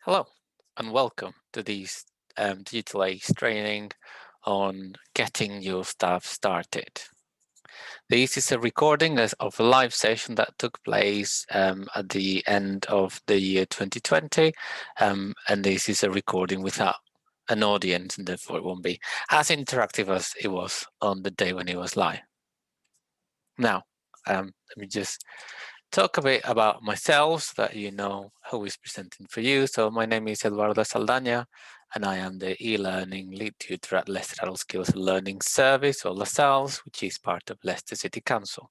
Hello and welcome to this Digital Age training on getting your staff started. This is a recording of a live session that took place at the end of the year 2020, and this is a recording without an audience, and therefore it won't be as interactive as it was on the day when it was live. Now, let me just talk a bit about myself so that you know who is presenting for you. So my name is Eduardo Saldana, and I am the e-learning lead tutor at Leicester Adult Skills Learning Service, or LaSalle's, which is part of Leicester City Council.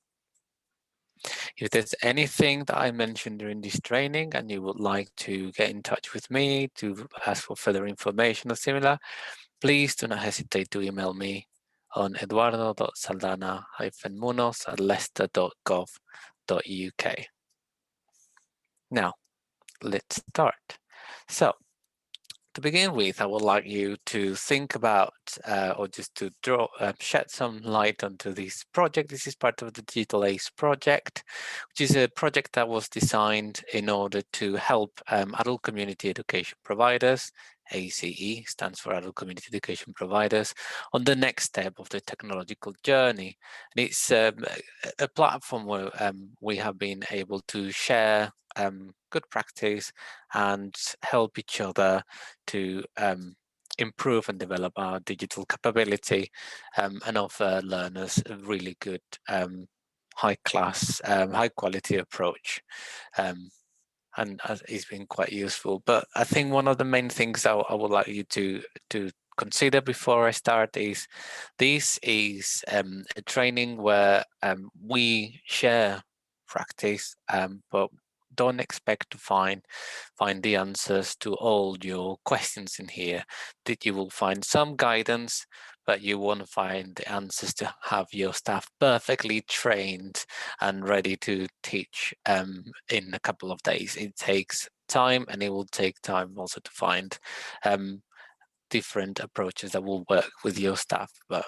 If there's anything that I mentioned during this training and you would like to get in touch with me to ask for further information or similar, please do not hesitate to email me on eduardo.saldana-munoz@leicester.gov.uk. Now, let's start. So, to begin with, I would like you to think about or just to shed some light onto this project. This is part of the Digital Ace project, which is a project that was designed in order to help adult community education providers. ACE stands for Adult Community Education Providers, on the next step of the technological journey. And it's a platform where we have been able to share good practice and help each other to improve and develop our digital capability and offer learners a really good high quality approach. And it's been quite useful. But I think one of the main things I would like you to consider before I start is this is a training where we share practice, but don't expect to find the answers to all your questions in here. That you will find some guidance, but you won't find the answers to have your staff perfectly trained and ready to teach in a couple of days. It takes time, and it will take time also to find different approaches that will work with your staff. But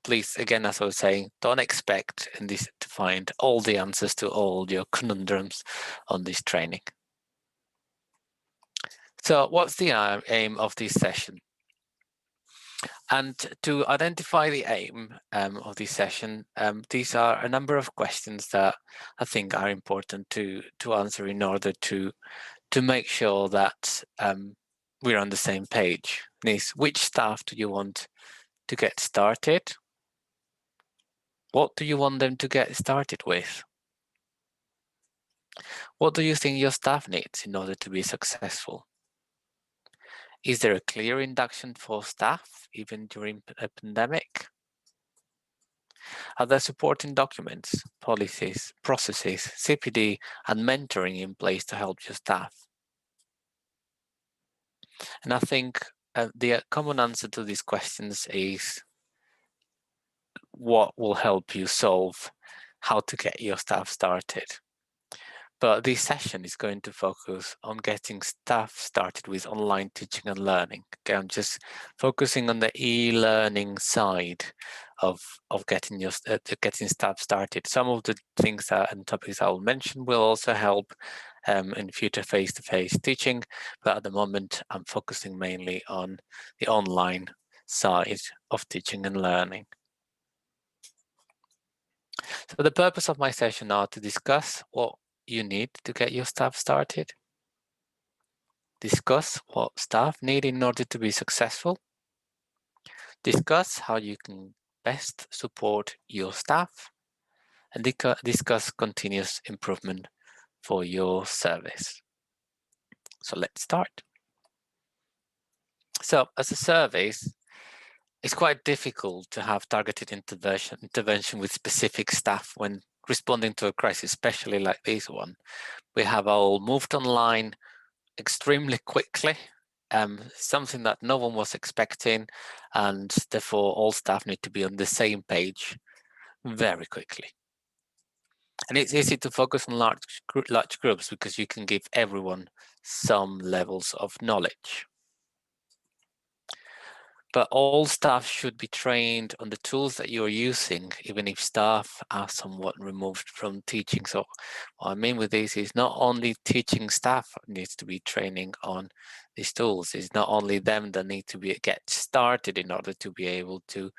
please, again, as I was saying, don't expect in this to find all the answers to all your conundrums on this training. So what's the aim of this session? And to identify the aim of this session, these are a number of questions that I think are important to answer in order to make sure that we're on the same page. Is which staff do you want to get started? What do you want them to get started with? What do you think your staff needs in order to be successful? Is there a clear induction for staff even during a pandemic? Are there supporting documents, policies, processes, CPD, and mentoring in place to help your staff? And I think the common answer to these questions is what will help you solve how to get your staff started. But this session is going to focus on getting staff started with online teaching and learning. Okay, I'm just focusing on the e-learning side of getting staff started. Some of the things and topics I will mention will also help in future face-to-face teaching, but at the moment I'm focusing mainly on the online side of teaching and learning. So the purpose of my session are to discuss what you need to get your staff started, discuss what staff need in order to be successful, discuss how you can best support your staff, and discuss continuous improvement for your service. So let's start. So as a service, it's quite difficult to have targeted intervention with specific staff when responding to a crisis, especially like this one. We have all moved online extremely quickly, something that no one was expecting, and therefore all staff need to be on the same page very quickly. And it's easy to focus on large groups because you can give everyone some levels of knowledge. But all staff should be trained on the tools that you're using, even if staff are somewhat removed from teaching. So what I mean with this is not only teaching staff needs to be training on these tools. It's not only them that need to get started in order to be able to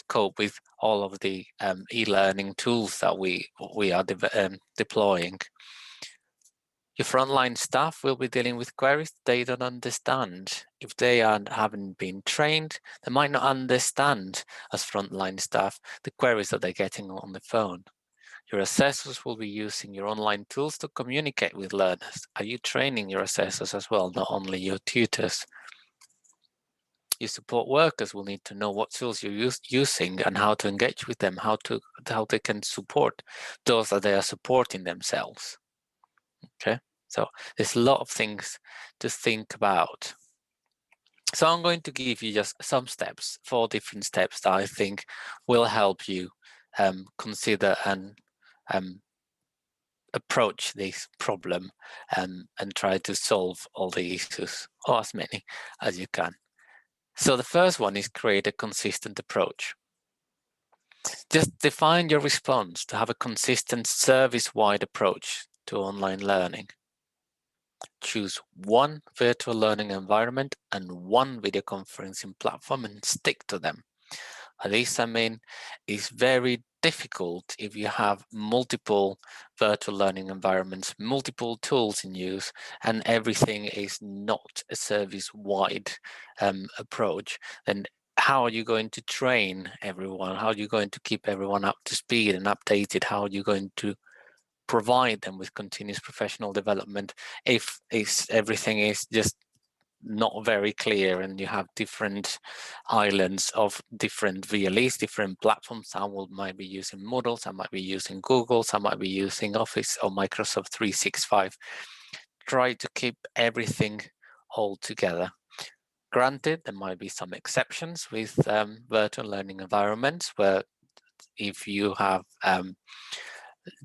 cope with all of the e-learning tools that we are deploying. Your frontline staff will be dealing with queries they don't understand. If they haven't been trained, they might not understand as frontline staff the queries that they're getting on the phone. Your assessors will be using your online tools to communicate with learners. Are you training your assessors as well, not only your tutors? Your support workers will need to know what tools you're using and how to engage with them, how they can support those that they are supporting themselves. Okay. So there's a lot of things to think about. So I'm going to give you just some steps, 4 different steps that I think will help you consider and approach this problem and try to solve all the issues, or as many as you can. So the first one is create a consistent approach. Just define your response to have a consistent service-wide approach to online learning. Choose one virtual learning environment and one video conferencing platform and stick to them. This, I mean, is very difficult if you have multiple virtual learning environments, multiple tools in use, and everything is not a service-wide approach. Then how are you going to train everyone? How are you going to keep everyone up to speed and updated? How are you going to provide them with continuous professional development if everything is just not very clear and you have different islands of different VLEs, different platforms? Some might be using Moodle, some might be using Google, some might be using Office or Microsoft 365. Try to keep everything all together. Granted, there might be some exceptions with virtual learning environments where if you have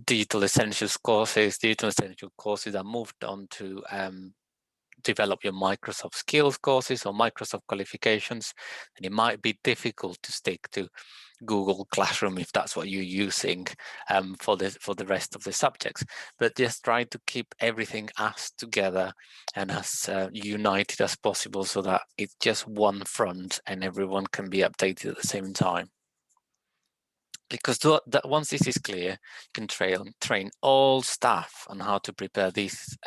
digital essential courses are moved on to develop your Microsoft skills courses or Microsoft qualifications, and it might be difficult to stick to Google Classroom if that's what you're using for the rest of the subjects. But just try to keep everything as together and as united as possible so that it's just one front and everyone can be updated at the same time. Because once this is clear, you can train all staff on how to prepare these,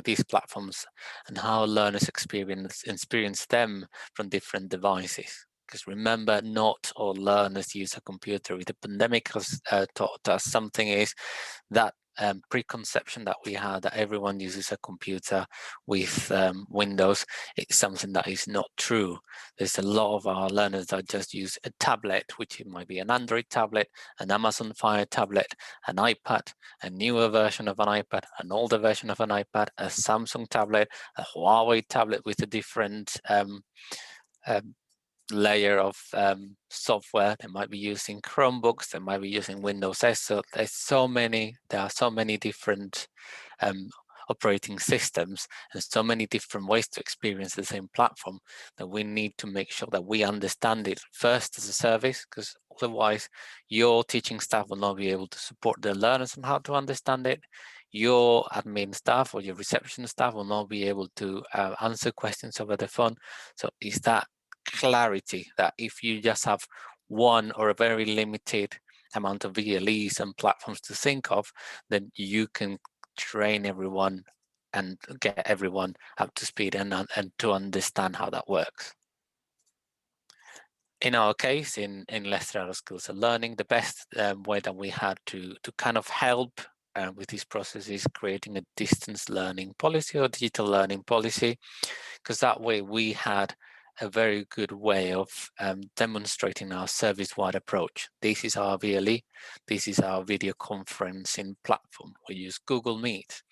these platforms and how learners experience them from different devices. Because remember, not all learners use a computer. The pandemic has taught us something is that preconception that we had that everyone uses a computer with Windows. It's something that is not true. There's a lot of our learners that just use a tablet, which it might be an Android tablet, an Amazon Fire tablet, an iPad, a newer version of an iPad, an older version of an iPad, a Samsung tablet, a Huawei tablet with a different layer of software. They might be using Chromebooks, they might be using Windows 10. So there are so many different operating systems and so many different ways to experience the same platform that we need to make sure that we understand it first as a service, because otherwise your teaching staff will not be able to support their learners on how to understand it. Your admin staff or your reception staff will not be able to answer questions over the phone. So is that clarity that if you just have one or a very limited amount of VLEs and platforms to think of, then you can train everyone and get everyone up to speed and to understand how that works. In our case, in Leicester Skills and Learning, the best way that we had to kind of help with this process is creating a distance learning policy or digital learning policy, because that way we had a very good way of demonstrating our service-wide approach. This is our VLE, this is our video conferencing platform. We use Google Meet.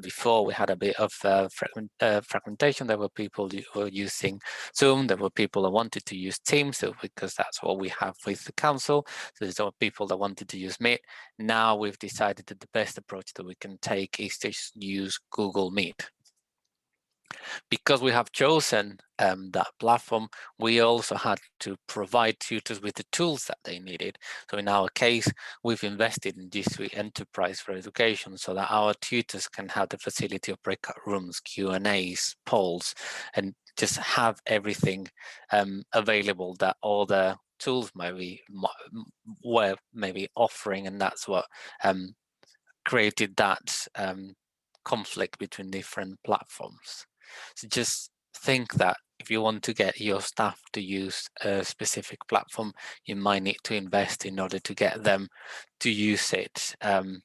Before we had a bit of fragmentation. There were people who were using Zoom. There were people that wanted to use Teams because that's what we have with the council. So there's people that wanted to use Meet. Now we've decided that the best approach that we can take is to use Google Meet. Because we have chosen that platform, we also had to provide tutors with the tools that they needed. So in our case, we've invested in G Suite Enterprise for Education so that our tutors can have the facility of breakout rooms, Q&As, polls, and just have everything available that all the tools were maybe offering, and that's what created that conflict between different platforms. So just think that if you want to get your staff to use a specific platform, you might need to invest in order to get them to use it and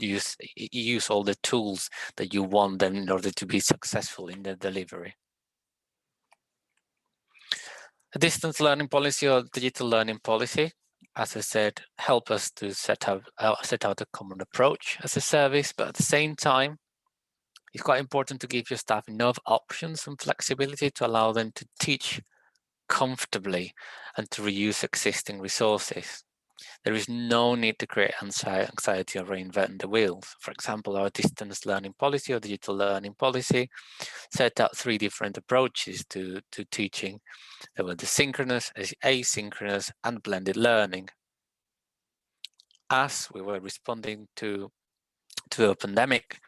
use all the tools that you want them in order to be successful in their delivery. A distance learning policy or digital learning policy, as I said, help us to set out a common approach as a service, but at the same time, it's quite important to give your staff enough options and flexibility to allow them to teach comfortably and to reuse existing resources. There is no need to create anxiety or reinvent the wheels. For example, our distance learning policy or digital learning policy set out 3 different approaches to teaching. There were the synchronous, asynchronous, and blended learning. As we were responding to the pandemic,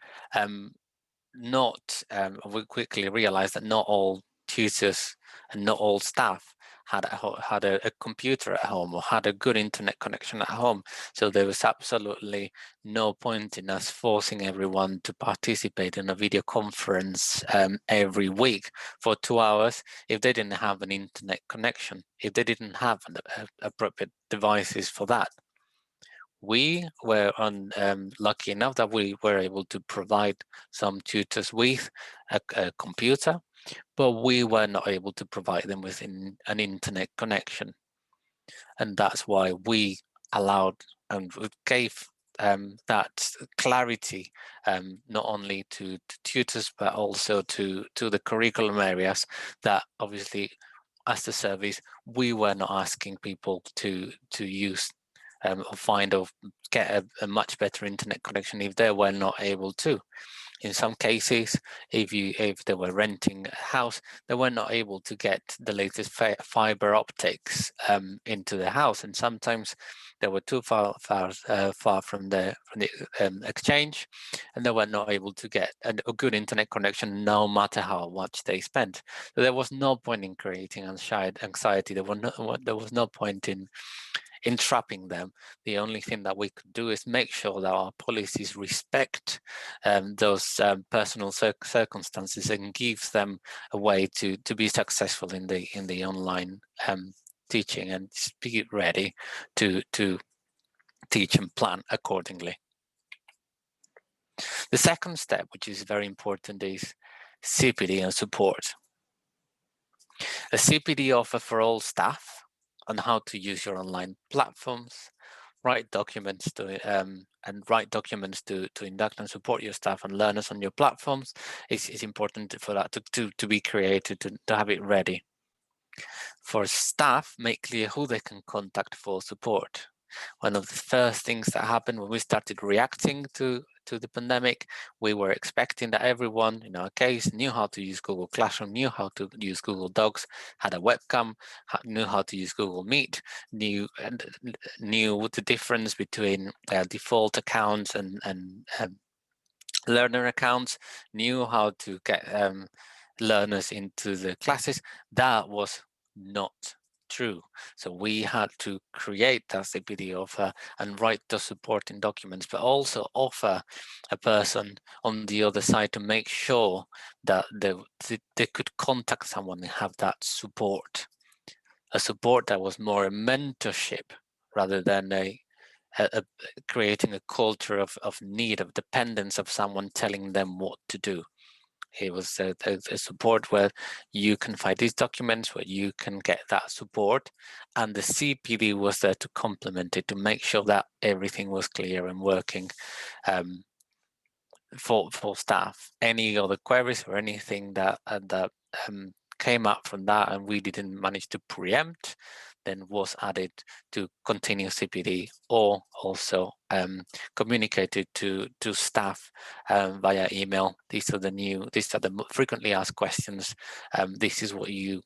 we quickly realized that not all tutors and not all staff had a computer at home or had a good internet connection at home. So there was absolutely no point in us forcing everyone to participate in a video conference every week for 2 hours if they didn't have an internet connection, if they didn't have appropriate devices for that. We were lucky enough that we were able to provide some tutors with a computer, but we were not able to provide them with an internet connection. And that's why we allowed and gave that clarity not only to tutors, but also to the curriculum areas that obviously as the service, we were not asking people to use or find or get a much better internet connection if they were not able to. In some cases, if they were renting a house, they were not able to get the latest fiber optics into the house, and sometimes they were too far from the exchange, and they were not able to get a good internet connection, no matter how much they spent. So there was no point in creating anxiety. There was no point in trapping them. The only thing that we could do is make sure that our policies respect those personal circumstances and give them a way to be successful in the online teaching, and be ready to teach and plan accordingly. The second step, which is very important, is CPD and support. A CPD offer for all staff on how to use your online platforms, write documents to induct and support your staff and learners on your platforms. It's important for that to be created, to have it ready. For staff, make clear who they can contact for support. One of the first things that happened when we started reacting to the pandemic, we were expecting that everyone, in our case, knew how to use Google Classroom, knew how to use Google Docs, had a webcam, knew how to use Google Meet, knew the difference between default accounts and learner accounts, knew how to get learners into the classes. That was not true. So we had to create that CPD offer and write the supporting documents, but also offer a person on the other side to make sure that they could contact someone and have that support. A support that was more a mentorship rather than creating a culture of need, of dependence, of someone telling them what to do. It was a support where you can find these documents, where you can get that support, and the CPD was there to complement it, to make sure that everything was clear and working for staff. Any other queries or anything that came up from that and we didn't manage to preempt, then was added to continuous CPD, or also communicated to staff via email. These are the frequently asked questions. This is what you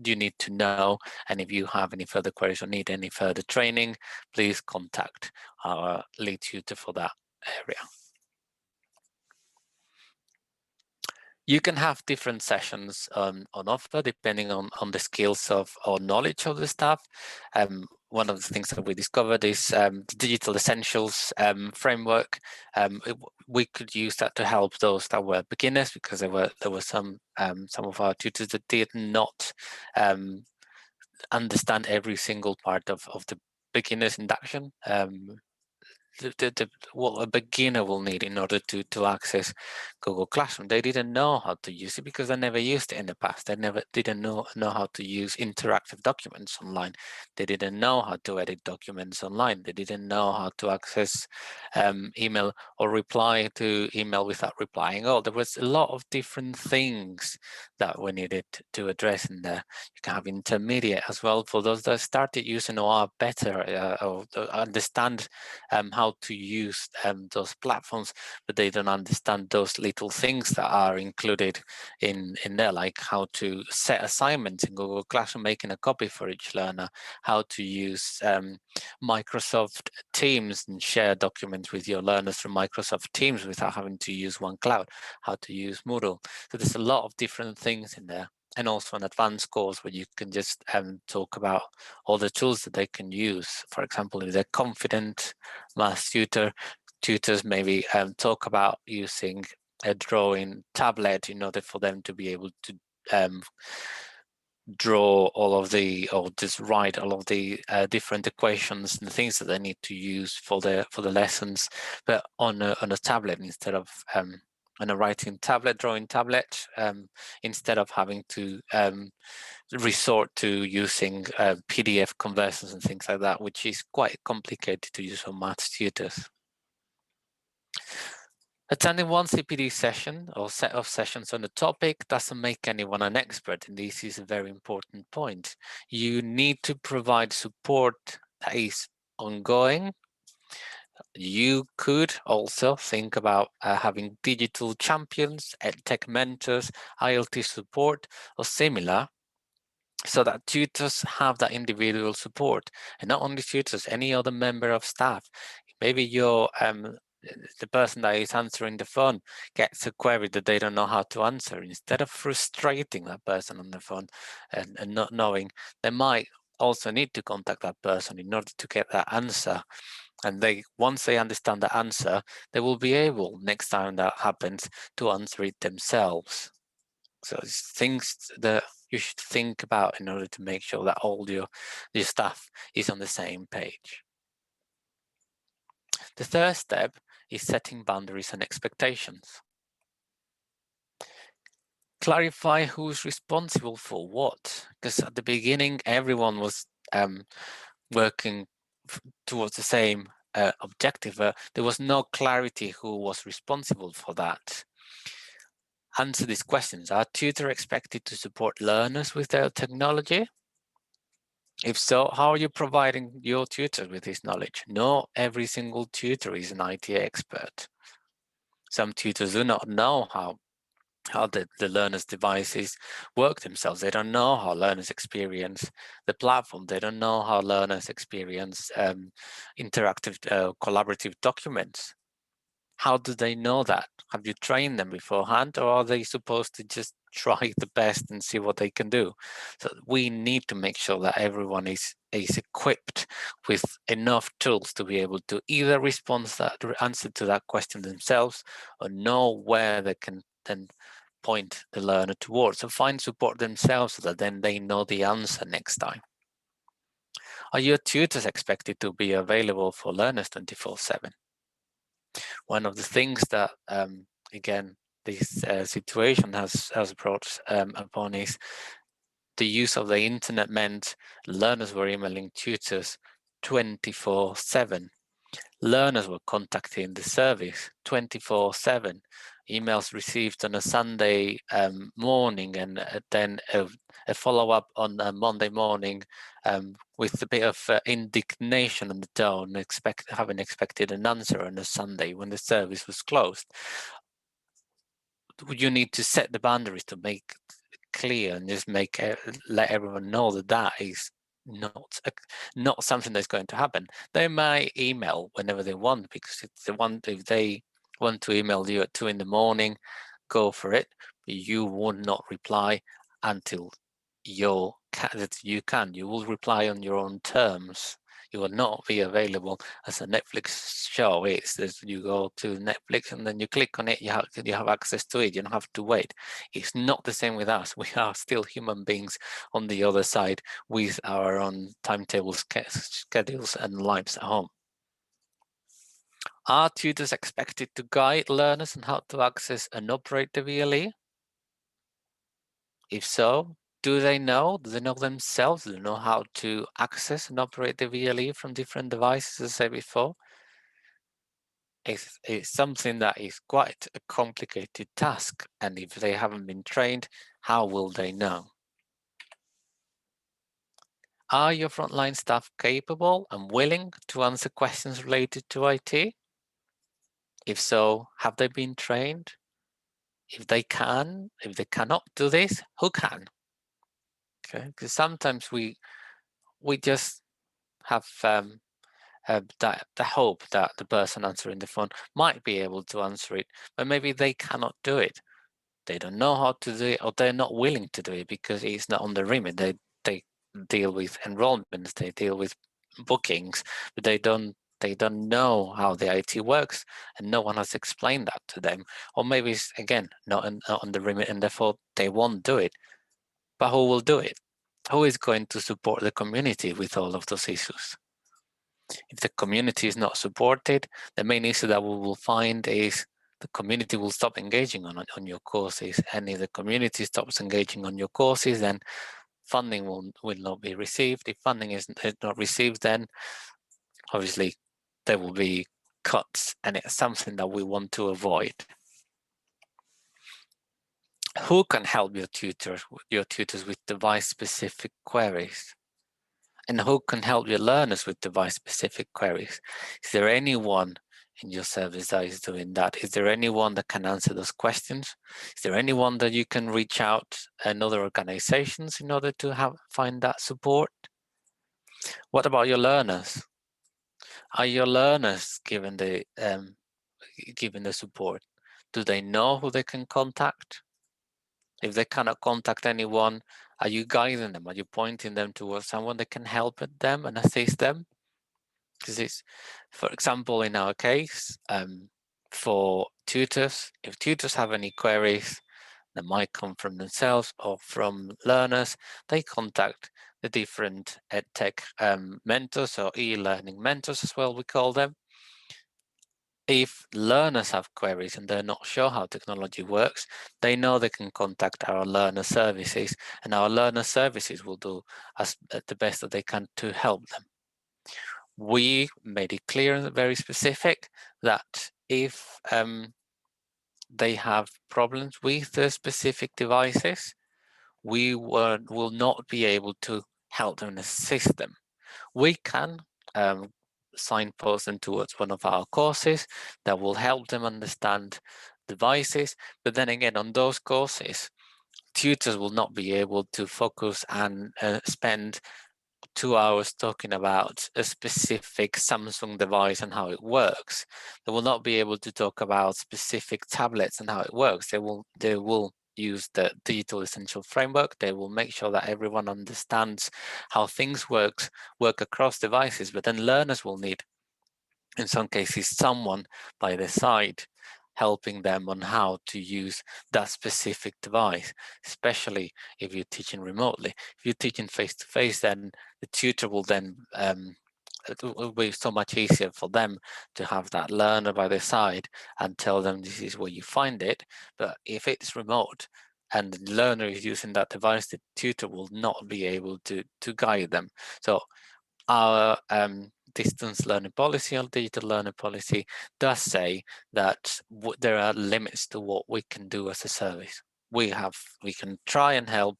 need to know, and if you have any further queries or need any further training, please contact our lead tutor for that area. You can have different sessions on offer depending on the skills of or knowledge of the staff. One of the things that we discovered is the Digital Essentials framework. We could use that to help those that were beginners, because there were some of our tutors that did not understand every single part of the beginner's induction. What a beginner will need in order to access Google Classroom. They didn't know how to use it because they never used it in the past. They didn't know how to use interactive documents online. They didn't know how to edit documents online. They didn't know how to access email or reply to email without replying. Oh, there was a lot of different things that we needed to address in there. You can have intermediate as well for those that started using or are better or understand how to use those platforms, but they don't understand those little things that are included in there, like how to set assignments in Google Classroom, making a copy for each learner, how to use Microsoft Teams and share documents with your learners through Microsoft Teams without having to use OneCloud, how to use Moodle. So there's a lot of different things in there. And also an advanced course where you can just talk about all the tools that they can use. For example, if they're confident math tutors maybe talk about using a drawing tablet in order for them to be able to draw all of the, or just write all of the different equations and things that they need to use for the lessons, but on a tablet instead of on a writing tablet, drawing tablet, instead of having to resort to using PDF conversions and things like that, which is quite complicated to use for maths tutors. Attending one CPD session or set of sessions on a topic doesn't make anyone an expert, and this is a very important point. You need to provide support that is ongoing. You could also think about having digital champions, Edtech mentors, ILT support, or similar, so that tutors have that individual support, and not only tutors, any other member of staff. Maybe you're the person that is answering the phone gets a query that they don't know how to answer. Instead of frustrating that person on the phone and not knowing, they might also need to contact that person in order to get that answer. And once they understand the answer, they will be able, next time that happens, to answer it themselves. So it's things that you should think about in order to make sure that all your staff is on the same page. The third step is setting boundaries and expectations. Clarify who's responsible for what, because at the beginning everyone was working towards the same objective. There was no clarity who was responsible for that. Answer these questions. Are tutors expected to support learners with their technology? If so, how are you providing your tutors with this knowledge? Not every single tutor is an IT expert. Some tutors do not know how the learners' devices work themselves. They don't know how learners experience the platform. They don't know how learners experience interactive, collaborative documents. How do they know that? Have you trained them beforehand, or are they supposed to just try the best and see what they can do? So we need to make sure that everyone is equipped with enough tools to be able to either answer to that question themselves, or know where they can then point the learner towards, or find support themselves so that then they know the answer next time. Are your tutors expected to be available for learners 24/7? One of the things that, again, this situation has brought upon is the use of the internet meant learners were emailing tutors 24/7. Learners were contacting the service 24/7. Emails received on a Sunday morning, and then a follow-up on a Monday morning with a bit of indignation on the tone, having expected an answer on a Sunday when the service was closed. You need to set the boundaries to make clear and just let everyone know that that is not something that's going to happen. They might email whenever they want, because if they want to email you at 2 in the morning, go for it. But you will not reply until you will reply on your own terms. You will not be available as a Netflix show is. You go to Netflix and then you click on it, you have access to it, you don't have to wait. It's not the same with us. We are still human beings on the other side with our own timetables, schedules and lives at home. Are tutors expected to guide learners on how to access and operate the VLE? If so, do they know themselves? Do they know how to access and operate the VLE from different devices, as I said before? It's something that is quite a complicated task, and if they haven't been trained, how will they know? Are your frontline staff capable and willing to answer questions related to IT? If so, have they been trained? If they cannot do this, who can? Okay, because sometimes we just have the hope that the person answering the phone might be able to answer it, but maybe they cannot do it. They don't know how to do it, or they're not willing to do it because it's not on the remit. They deal with enrollments, they deal with bookings, but they don't know how the IT works, and no one has explained that to them. Or maybe it's, again, not on the remit, and therefore they won't do it. But who will do it? Who is going to support the community with all of those issues? If the community is not supported, the main issue that we will find is the community will stop engaging on your courses. And if the community stops engaging on your courses, then funding will not be received. If funding is not received, then obviously there will be cuts, and it's something that we want to avoid. Who can help your tutors with device-specific queries? And who can help your learners with device-specific queries? Is there anyone in your service that is doing that? Is there anyone that can answer those questions? Is there anyone that you can reach out and other organizations in order to find that support? What about your learners? Are your learners given the support? Do they know who they can contact? If they cannot contact anyone, are you guiding them? Are you pointing them towards someone that can help them and assist them? Because it's, for example, in our case, for tutors, if tutors have any queries that might come from themselves or from learners, they contact the different Edtech mentors, or e-learning mentors as well, we call them. If learners have queries and they're not sure how technology works, they know they can contact our learner services, and our learner services will do the best that they can to help them. We made it clear and very specific that if they have problems with the specific devices, we will not be able to help them and assist them. We can signpost them towards one of our courses that will help them understand devices, but then again, on those courses, tutors will not be able to focus and spend 2 hours talking about a specific Samsung device and how it works. They will not be able to talk about specific tablets and how it works. They will use the Digital Essential Framework. They will make sure that everyone understands how things work across devices, but then learners will need, in some cases, someone by their side helping them on how to use that specific device, especially if you're teaching remotely. If you're teaching face-to-face, then the tutor will then, it will be so much easier for them to have that learner by their side and tell them this is where you find it. But if it's remote and the learner is using that device, the tutor will not be able to guide them. So our distance learning policy or digital learning policy does say that there are limits to what we can do as a service. We can try and help,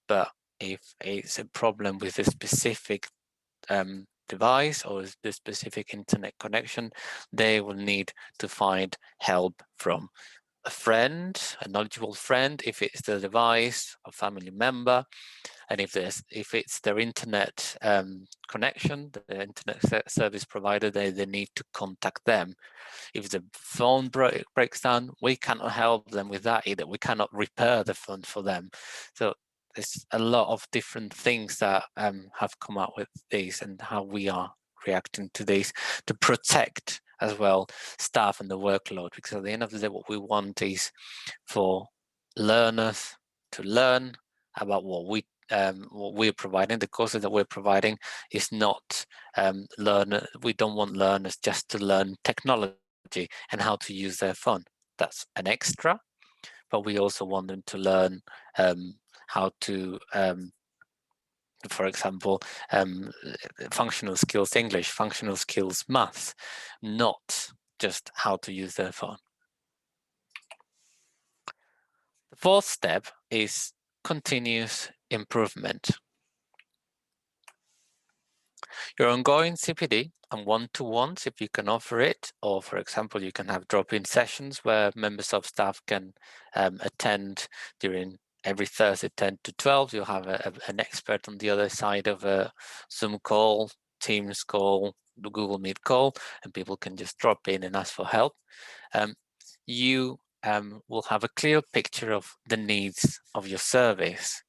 but if it's a problem with a specific device or the specific internet connection, they will need to find help from a friend, a knowledgeable friend, if it's the device, a family member, and if it's their internet connection, the internet service provider, they need to contact them. If the phone breaks down, we cannot help them with that either. We cannot repair the phone for them. So there's a lot of different things that have come out with these and how we are reacting to these to protect as well staff and the workload, because at the end of the day, what we want is for learners to learn about what we're providing. The courses that we're providing is not we don't want learners just to learn technology and how to use their phone. That's an extra, but we also want them to learn how to for example, functional skills English, functional skills maths, not just how to use their phone. The fourth step is continuous improvement. Your ongoing CPD and one-to-ones, if you can offer it, or for example, you can have drop-in sessions where members of staff can attend during every Thursday 10 to 12. You'll have an expert on the other side of a Zoom call, Teams call, the Google Meet call, and people can just drop in and ask for help. You will have a clear picture of the needs of your service.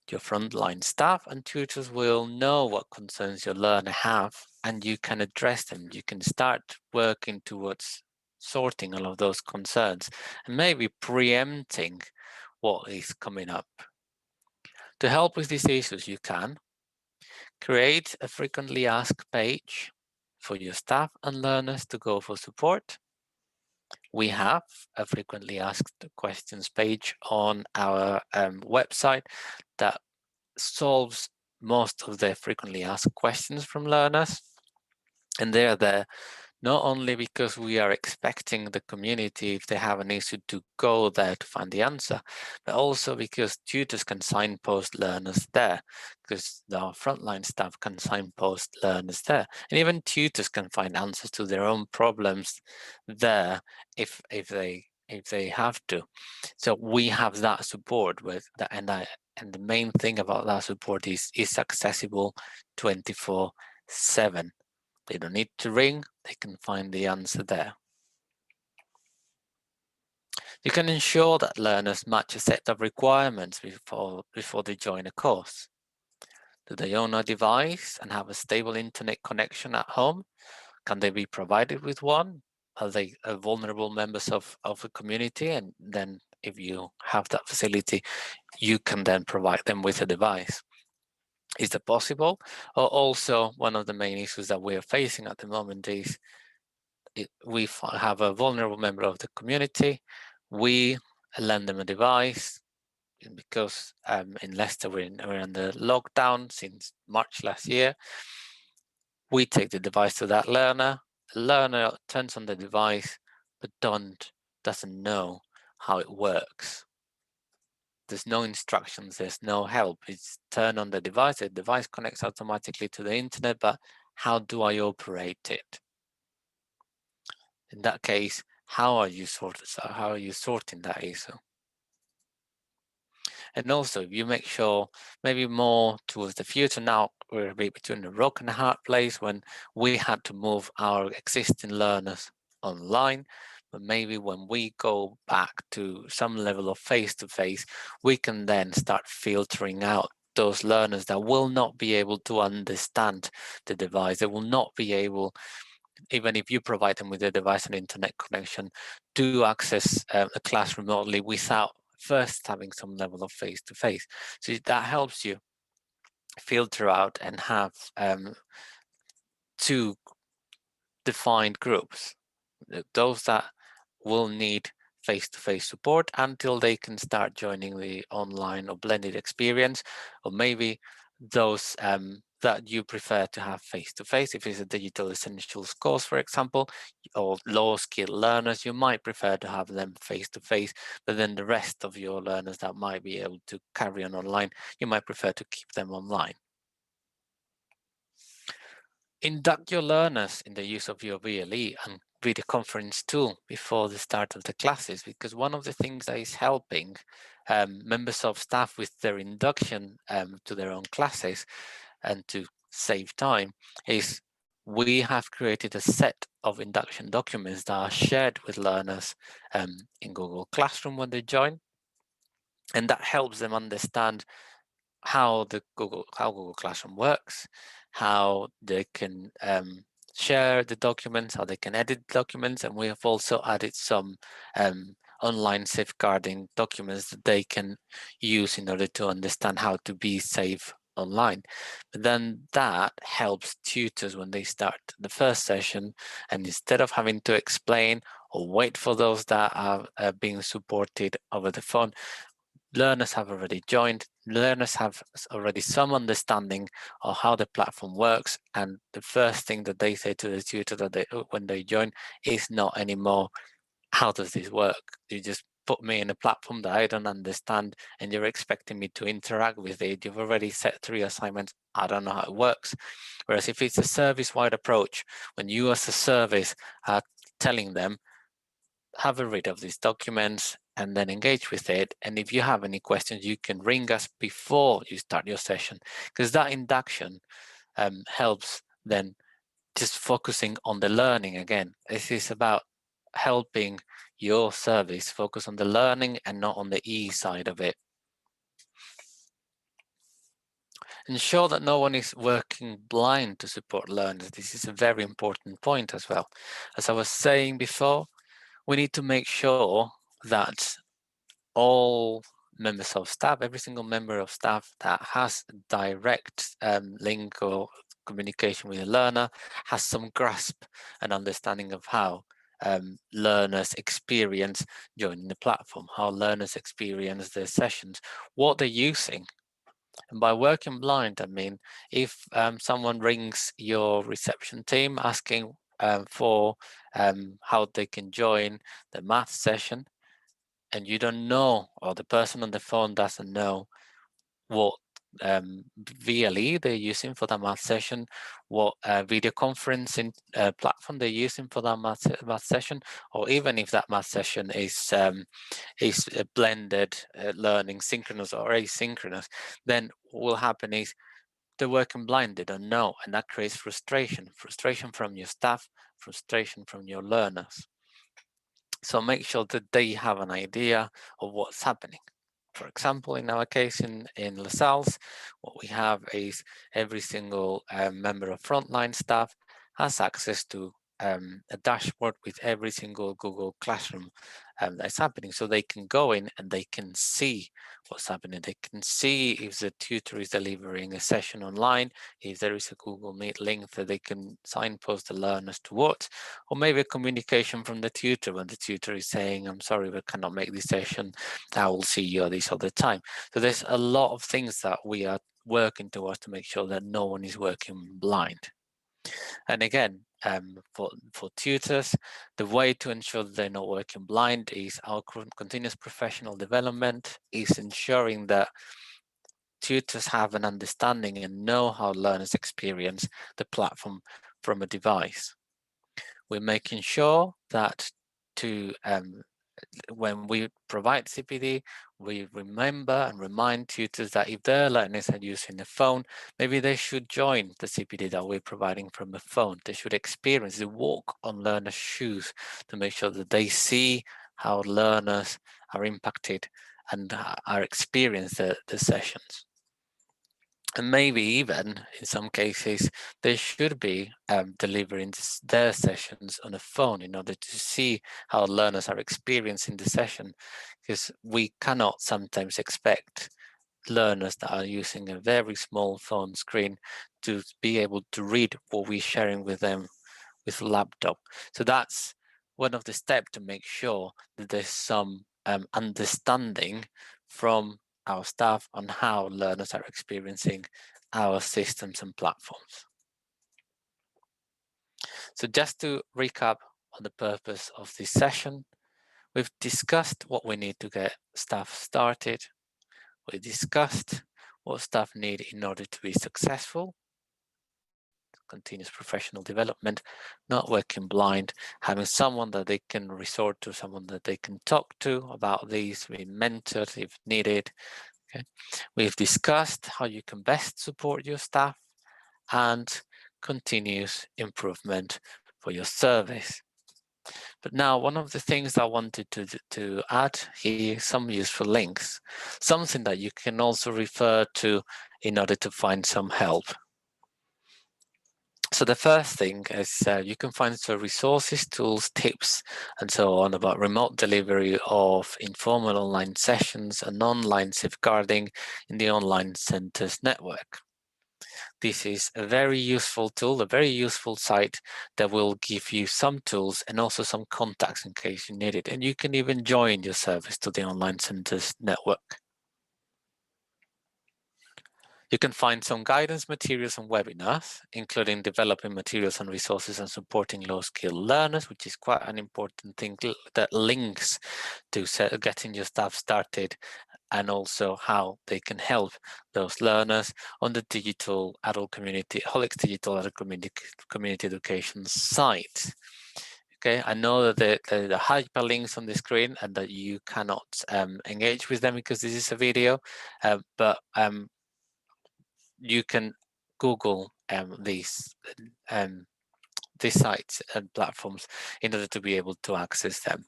Your frontline staff and tutors will know what concerns your learner have, and you can address them. You can start working towards sorting all of those concerns and maybe preempting what is coming up. To help with these issues, you can create a frequently asked page for your staff and learners to go for support. We have a frequently asked questions page on our website that solves most of the frequently asked questions from learners. And they're there not only because we are expecting the community, if they have an issue, to go there to find the answer, but also because tutors can signpost learners there, because the frontline staff can signpost learners there. And even tutors can find answers to their own problems there if they have to. So we have that support with that, and the main thing about that support is accessible 24/7. They don't need to ring, they can find the answer there. You can ensure that learners match a set of requirements before they join a course. Do they own a device and have a stable internet connection at home? Can they be provided with one? Are they vulnerable members of a community? And then if you have that facility, you can then provide them with a device. Is that possible? Or also, one of the main issues that we are facing at the moment is we have a vulnerable member of the community. We lend them a device because in Leicester we're in the lockdown since March last year. We take the device to that learner. The learner turns on the device, but doesn't know how it works. There's no instructions, there's no help. It's turn on the device connects automatically to the internet, but how do I operate it? In that case, how are you sorting that issue? And also, you make sure, maybe more towards the future now, we're a bit between a rock and a hard place when we had to move our existing learners online. But maybe when we go back to some level of face-to-face, we can then start filtering out those learners that will not be able to understand the device. They will not be able, even if you provide them with a device and internet connection, to access a class remotely without first having some level of face-to-face. So that helps you filter out and have two defined groups. Those that will need face-to-face support until they can start joining the online or blended experience, or maybe those that you prefer to have face-to-face. If it's a digital essentials course, for example, or low-skilled learners, you might prefer to have them face-to-face, but then the rest of your learners that might be able to carry on online, you might prefer to keep them online. Induct your learners in the use of your VLE and video conference tool before the start of the classes, because one of the things that is helping members of staff with their induction to their own classes and to save time is we have created a set of induction documents that are shared with learners in Google Classroom when they join, and that helps them understand how Google Classroom works, how they can share the documents, how they can edit documents, and we have also added some online safeguarding documents that they can use in order to understand how to be safe online. But then that helps tutors when they start the first session, and instead of having to explain or wait for those that are being supported over the phone, learners have already joined, learners have already some understanding of how the platform works, and the first thing that they say to the tutor that when they join is not anymore, how does this work? You just put me in a platform that I don't understand and you're expecting me to interact with it. You've already set 3 assignments. I don't know how it works. Whereas if it's a service-wide approach, when you as a service are telling them, have a read of these documents and then engage with it. And if you have any questions, you can ring us before you start your session, because that induction helps then just focusing on the learning again. This is about helping your service focus on the learning and not on the E side of it. Ensure that no one is working blind to support learners. This is a very important point as well. As I was saying before, we need to make sure that all members of staff, every single member of staff that has a direct link or communication with a learner has some grasp and understanding of how learners experience joining the platform, how learners experience their sessions, what they're using. And by working blind, I mean, if someone rings your reception team asking for how they can join the math session, and you don't know, or the person on the phone doesn't know what VLE they're using for that math session, what video conferencing platform they're using for that math session, or even if that math session is a blended learning, synchronous or asynchronous, then what will happen is they're working blind, they don't know, and that creates frustration from your staff, frustration from your learners. So make sure that they have an idea of what's happening. For example, in our case in LaSalle's, what we have is every single member of frontline staff has access to a dashboard with every single Google Classroom that's happening. So they can go in and they can see what's happening. They can see if the tutor is delivering a session online, if there is a Google Meet link that they can signpost the learners towards, or maybe a communication from the tutor when the tutor is saying, I'm sorry, we cannot make this session. I will see you this other time. So there's a lot of things that we are working towards to make sure that no one is working blind. And again, for tutors, the way to ensure that they're not working blind is our continuous professional development, is ensuring that tutors have an understanding and know how learners experience the platform from a device. We're making sure that when we provide CPD, we remember and remind tutors that if their learners are using a phone, maybe they should join the CPD that we're providing from a phone. They should experience the walk on learners' shoes to make sure that they see how learners are impacted and are experiencing the sessions. And maybe even in some cases, they should be delivering their sessions on a phone in order to see how learners are experiencing the session, because we cannot sometimes expect learners that are using a very small phone screen to be able to read what we're sharing with them with laptop. So that's one of the steps to make sure that there's some understanding from our staff on how learners are experiencing our systems and platforms. So just to recap on the purpose of this session, we've discussed what we need to get staff started. We discussed what staff need in order to be successful, continuous professional development, not working blind, having someone that they can resort to, someone that they can talk to about these, be mentored if needed. Okay. We've discussed how you can best support your staff and continuous improvement for your service. But now one of the things I wanted to add here, some useful links, something that you can also refer to in order to find some help. So the first thing is you can find some resources, tools, tips, and so on about remote delivery of informal online sessions and online safeguarding in the online centers network. This is a very useful tool, a very useful site that will give you some tools and also some contacts in case you need it. And you can even join your service to the online centers network. You can find some guidance materials and webinars, including developing materials and resources and supporting low-skilled learners, which is quite an important thing that links to getting your staff started and also how they can help those learners on the digital adult community, Holix Digital Adult Community Education site. Okay, I know that the hyperlinks on the screen and that you cannot engage with them because this is a video, but you can Google these sites and platforms in order to be able to access them.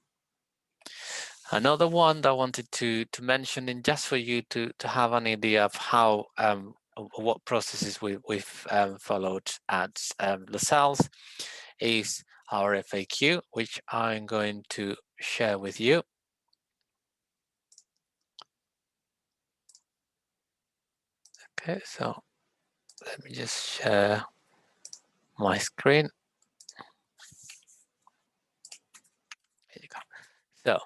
Another one that I wanted to mention, and just for you to have an idea of how what processes we've followed at LaSalle's, is our FAQ, which I'm going to share with you. Okay, so let me just share my screen. There you go. So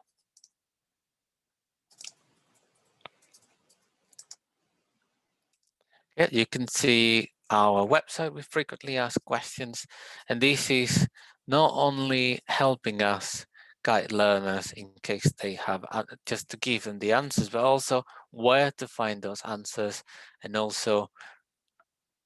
yeah, you can see our website with frequently asked questions, and this is not only helping us guide learners in case they have just to give them the answers, but also where to find those answers, and also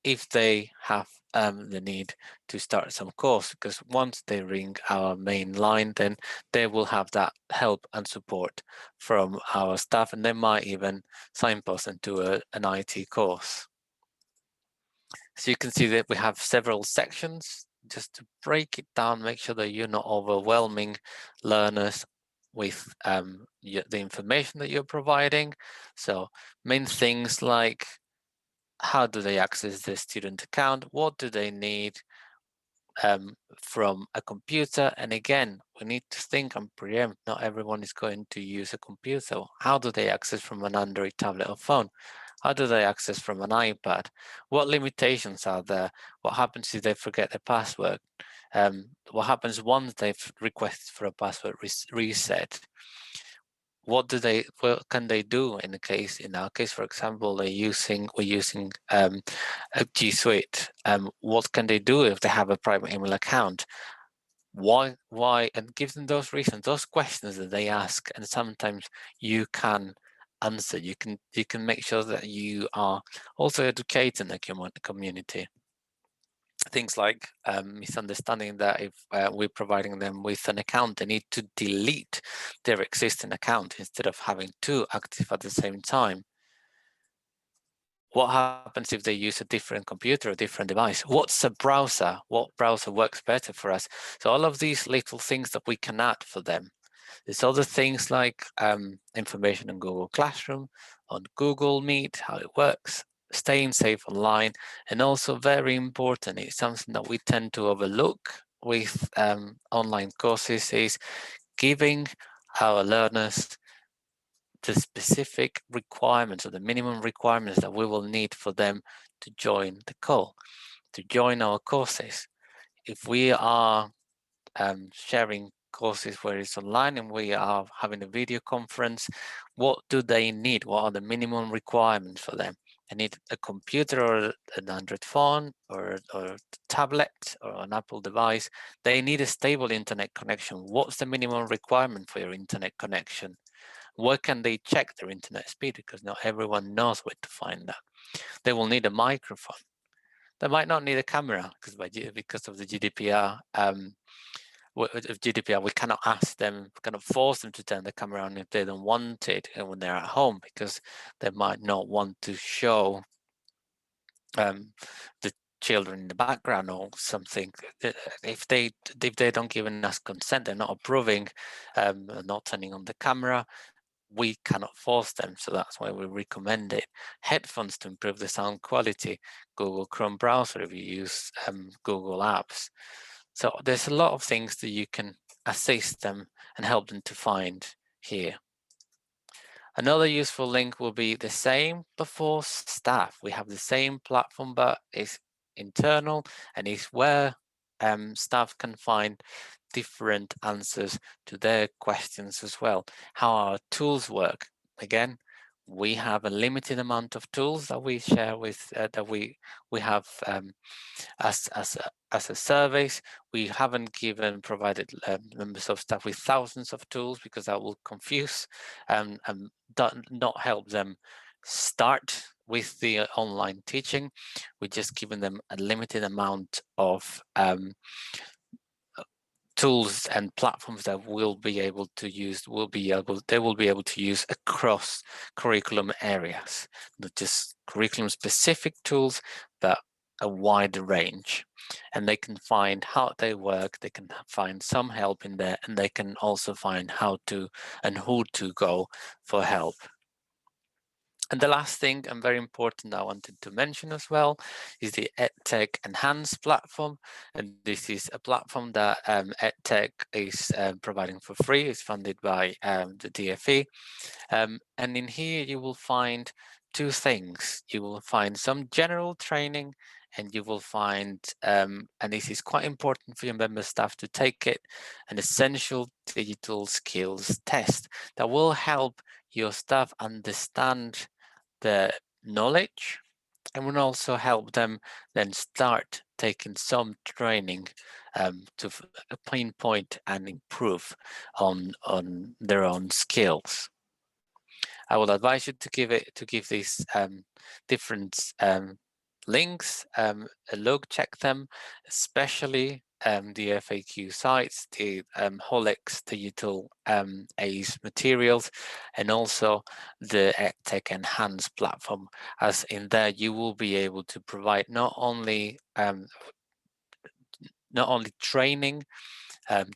if they have the need to start some course, because once they ring our main line, then they will have that help and support from our staff, and they might even signpost them to an IT course. So you can see that we have several sections just to break it down, make sure that you're not overwhelming learners with the information that you're providing. So main things like how do they access the student account? What do they need from a computer? And again, we need to think and preempt. Not everyone is going to use a computer. How do they access from an Android tablet or phone? How do they access from an iPad? What limitations are there? What happens if they forget their password? What happens once they've requested for a password reset? What can they do in our case, for example, we're using a G Suite. What can they do if they have a private email account? Why, and give them those reasons, those questions that they ask, and sometimes you can answer. You can make sure that you are also educating the community. Things like misunderstanding that if we're providing them with an account, they need to delete their existing account instead of having two active at the same time. What happens if they use a different computer, a different device? What's a browser? What browser works better for us? So all of these little things that we can add for them. There's other things like information on Google Classroom, on Google Meet, how it works, staying safe online, and also very important, it's something that we tend to overlook with online courses, is giving our learners the specific requirements or the minimum requirements that we will need for them to join the call, to join our courses. If we are sharing courses where it's online and we are having a video conference, what do they need? What are the minimum requirements for them? I need a computer or an Android phone or a tablet or an Apple device. They need a stable internet connection. What's the minimum requirement for your internet connection? Where can they check their internet speed? Because not everyone knows where to find that. They will need a microphone. They might not need a camera because of the GDPR. Of GDPR, we cannot ask them, kind of force them to turn the camera on if they don't want it when they're at home, because they might not want to show the children in the background or something. If they don't give us consent, they're not approving, not turning on the camera, we cannot force them. So that's why we recommend it. Headphones to improve the sound quality, Google Chrome browser if you use Google Apps. So there's a lot of things that you can assist them and help them to find here. Another useful link will be the same but for staff. We have the same platform, but it's internal and it's where staff can find different answers to their questions as well. How our tools work. Again, we have a limited amount of tools that we share with that we have as a service. We haven't provided members of staff with thousands of tools, because that will confuse and not help them start with the online teaching. We're just giving them a limited amount of tools and platforms that will be able to use. They will be able to use across curriculum areas, not just curriculum specific tools, but a wide range. And they can find how they work, they can find some help in there, and they can also find how to and who to go for help. And the last thing, and very important, I wanted to mention as well, is the Edtech Enhanced platform. And this is a platform that Edtech is providing for free. It's funded by the DFE. And in here, you will find two things. You will find some general training, and you will find, and this is quite important for your member staff to take it, an essential digital skills test that will help your staff understand the knowledge, and will also help them then start taking some training to pinpoint and improve on their own skills. I will advise you to give these different links a look, check them, especially the FAQ sites, the Holex digital ACE materials, and also the Edtech Enhanced platform, as in there you will be able to provide not only training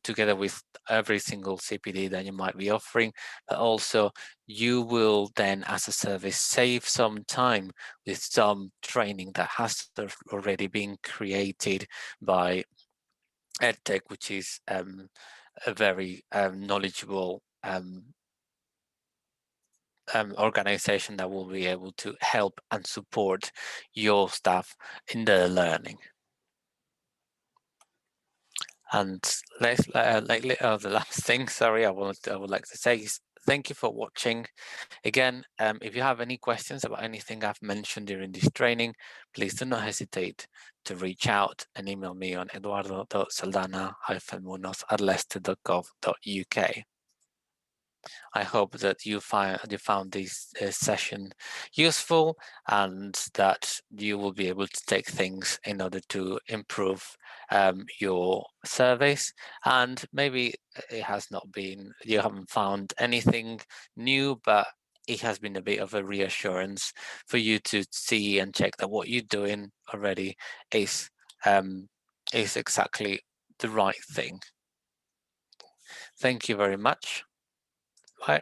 together with every single CPD that you might be offering, but also you will then, as a service, save some time with some training that has already been created by Edtech, which is a very knowledgeable organization that will be able to help and support your staff in their learning. And the last thing, sorry, I would like to say is thank you for watching. Again, if you have any questions about anything I've mentioned during this training, please do not hesitate to reach out and email me on eduardo.saldana-munoz@leicester.gov.uk. I hope that you found this session useful, and that you will be able to take things in order to improve your service. And maybe it has not been, you haven't found anything new, but it has been a bit of a reassurance for you to see and check that what you're doing already is exactly the right thing. Thank you very much. Bye.